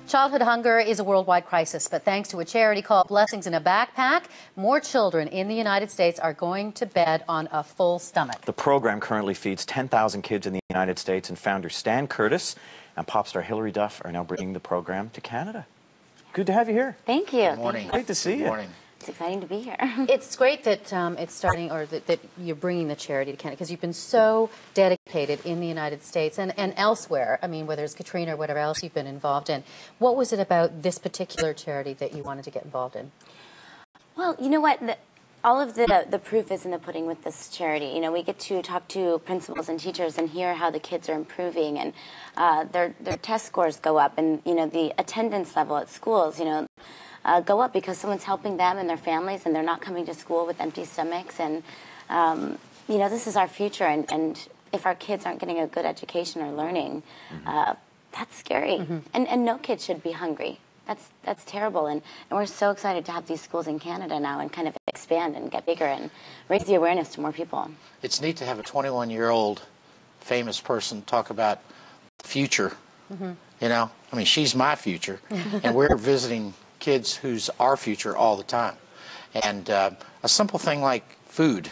Childhood hunger is a worldwide crisis, but thanks to a charity called Blessings in a Backpack, more children in the United States are going to bed on a full stomach. The program currently feeds 10,000 kids in the United States, and founder Stan Curtis and pop star Hilary Duff are now bringing the program to Canada. Good to have you here. Thank you. Good morning. Great to see you. Good morning. It's exciting to be here. It's great that it's starting, or that you're bringing the charity to Canada, because you've been so dedicated in the United States and elsewhere. I mean, whether it's Katrina or whatever else you've been involved in. What was it about this particular charity that you wanted to get involved in? Well, you know what? All of the proof is in the pudding with this charity. You know, we get to talk to principals and teachers and hear how the kids are improving, and their test scores go up, and you know, the attendance level at schools, you know, go up because someone's helping them and their families, and they're not coming to school with empty stomachs. And you know, this is our future, and if our kids aren't getting a good education or learning, that's scary. And no kid should be hungry. That's terrible, and we're so excited to have these schools in Canada now and kind of expand and get bigger and raise the awareness to more people. It's neat to have a 21-year-old famous person talk about the future. You know, I mean, she's my future, and we're visiting kids who's our future all the time. And a simple thing like food,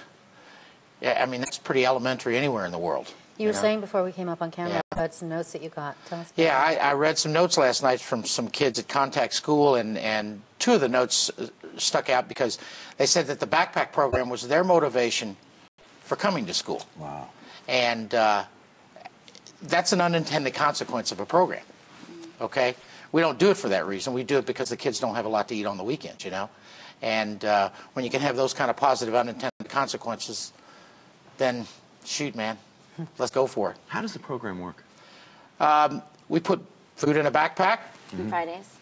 I mean, that's pretty elementary anywhere in the world. You were saying before we came up on camera about some notes that you got. Tell us about that. I read some notes last night from some kids at Contact School, and two of the notes stuck out because they said that the backpack program was their motivation for coming to school. Wow. And that's an unintended consequence of a program, okay? We don't do it for that reason. We do it because the kids don't have a lot to eat on the weekends, you know? And when you can have those kind of positive unintended consequences, then shoot, man. Let's go for it. How does the program work? We put food in a backpack.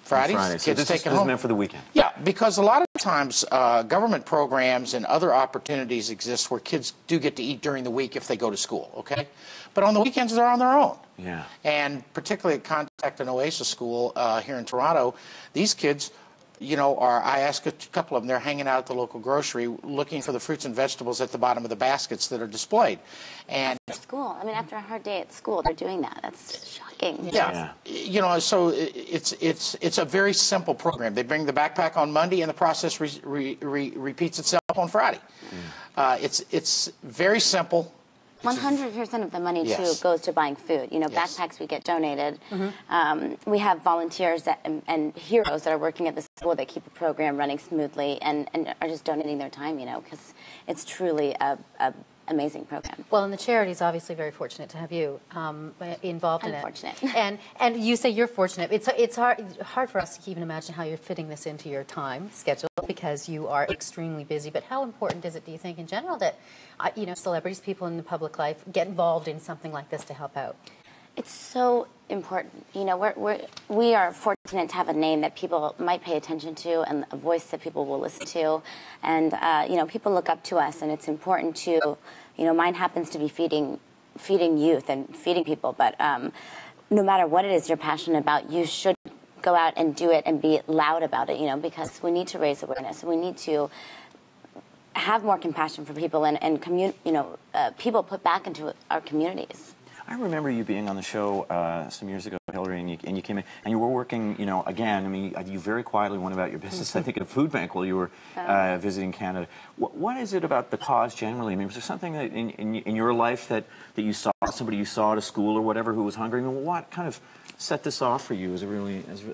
Fridays. Kids take it home. This is meant for the weekend. Yeah, because a lot of times government programs and other opportunities exist where kids do get to eat during the week if they go to school, okay? But on the weekends, they're on their own. Yeah. And particularly at Contact and Oasis School here in Toronto, these kids, you know, I asked a couple of them, they're hanging out at the local grocery looking for the fruits and vegetables at the bottom of the baskets that are displayed. And after school, I mean, after a hard day at school, they're doing that. That's shocking. Yeah. You know, so it's a very simple program. They bring the backpack on Monday, and the process repeats itself on Friday. It's very simple. 100% of the money, too, goes to buying food. You know, backpacks we get donated. We have volunteers and heroes that are working at the school that keep the program running smoothly and are just donating their time, you know, because it's truly a amazing program. Well, and the charity is obviously very fortunate to have you involved in it. Unfortunate. And you say you're fortunate. It's hard for us to even imagine how you're fitting this into your time schedule because you are extremely busy. But how important is it, do you think, in general, that you know, celebrities, people in the public life, get involved in something like this to help out? It's so important. You know, we are fortunate to have a name that people might pay attention to and a voice that people will listen to. And, you know, people look up to us, and it's important to, you know, mine happens to be feeding youth and feeding people. But no matter what it is you're passionate about, you should go out and do it and be loud about it, you know, because we need to raise awareness. We need to have more compassion for people and you know, people put back into our communities. I remember you being on the show some years ago, Hilary, and you came in, and you were working, you know, again, I mean, you very quietly went about your business, I think, at a food bank while you were visiting Canada. What is it about the cause generally? I mean, was there something that in your life that you saw, somebody you saw at a school or whatever who was hungry? I mean, what kind of set this off for you as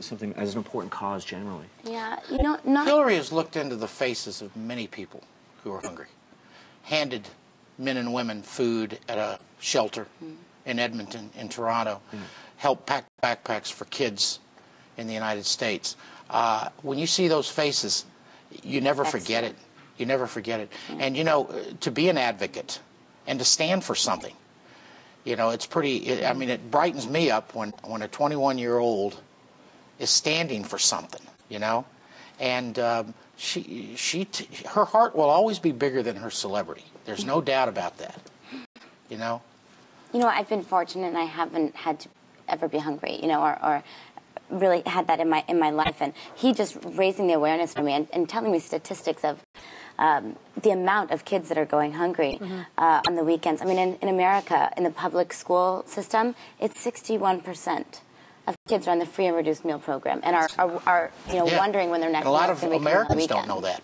something, as an important cause generally? Yeah, you know, Hilary has looked into the faces of many people who are hungry, handed men and women food at a shelter in Edmonton, in Toronto, helped pack backpacks for kids in the United States. When you see those faces, you never forget it. You never forget it. And, you know, to be an advocate and to stand for something, you know, it's pretty, I mean, it brightens me up when a 21-year-old is standing for something, you know? And her heart will always be bigger than her celebrity. There's no doubt about that, you know? You know, I've been fortunate, and I haven't had to ever be hungry, you know, or really had that in my life. And he just raising the awareness for me and telling me statistics of the amount of kids that are going hungry on the weekends. I mean, in America, in the public school system, it's 61% of kids are on the free and reduced meal program and are Yeah. wondering when their next And a lot meal of is going to be coming on the Americans don't weekend. know that.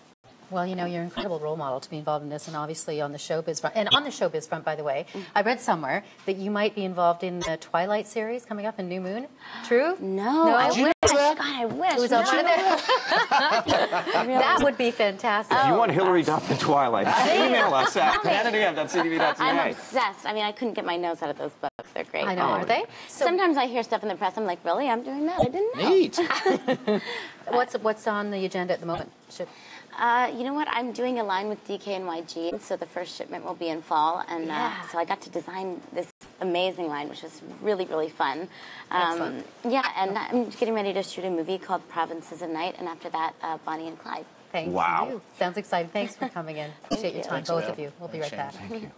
Well, you know, you're an incredible role model to be involved in this, and obviously on the showbiz front. And on the showbiz front, by the way, I read somewhere that you might be involved in the Twilight series coming up in New Moon. True? No, I you wish. know that? God, I wish. It was on one of the- Really? That would be fantastic. If you want Hilary Duff in Twilight, email us at canadam.ctv.ca. I'm obsessed. I mean, I couldn't get my nose out of those books. They're great. I know, are they? So Sometimes I hear stuff in the press. I'm like, really? I'm doing that? I didn't know. Neat. what's on the agenda at the moment? You know what? I'm doing a line with DKNY jeans, so the first shipment will be in fall, and Yeah. so I got to design this amazing line, which was really, really fun. Excellent. Yeah, and I'm getting ready to shoot a movie called Provinces of Night, and after that, Bonnie and Clyde. Thank Wow. you. Sounds exciting. Thanks for coming in. Appreciate your time, Thanks, both Val. of you. We'll be right Thanks, back. Thank you.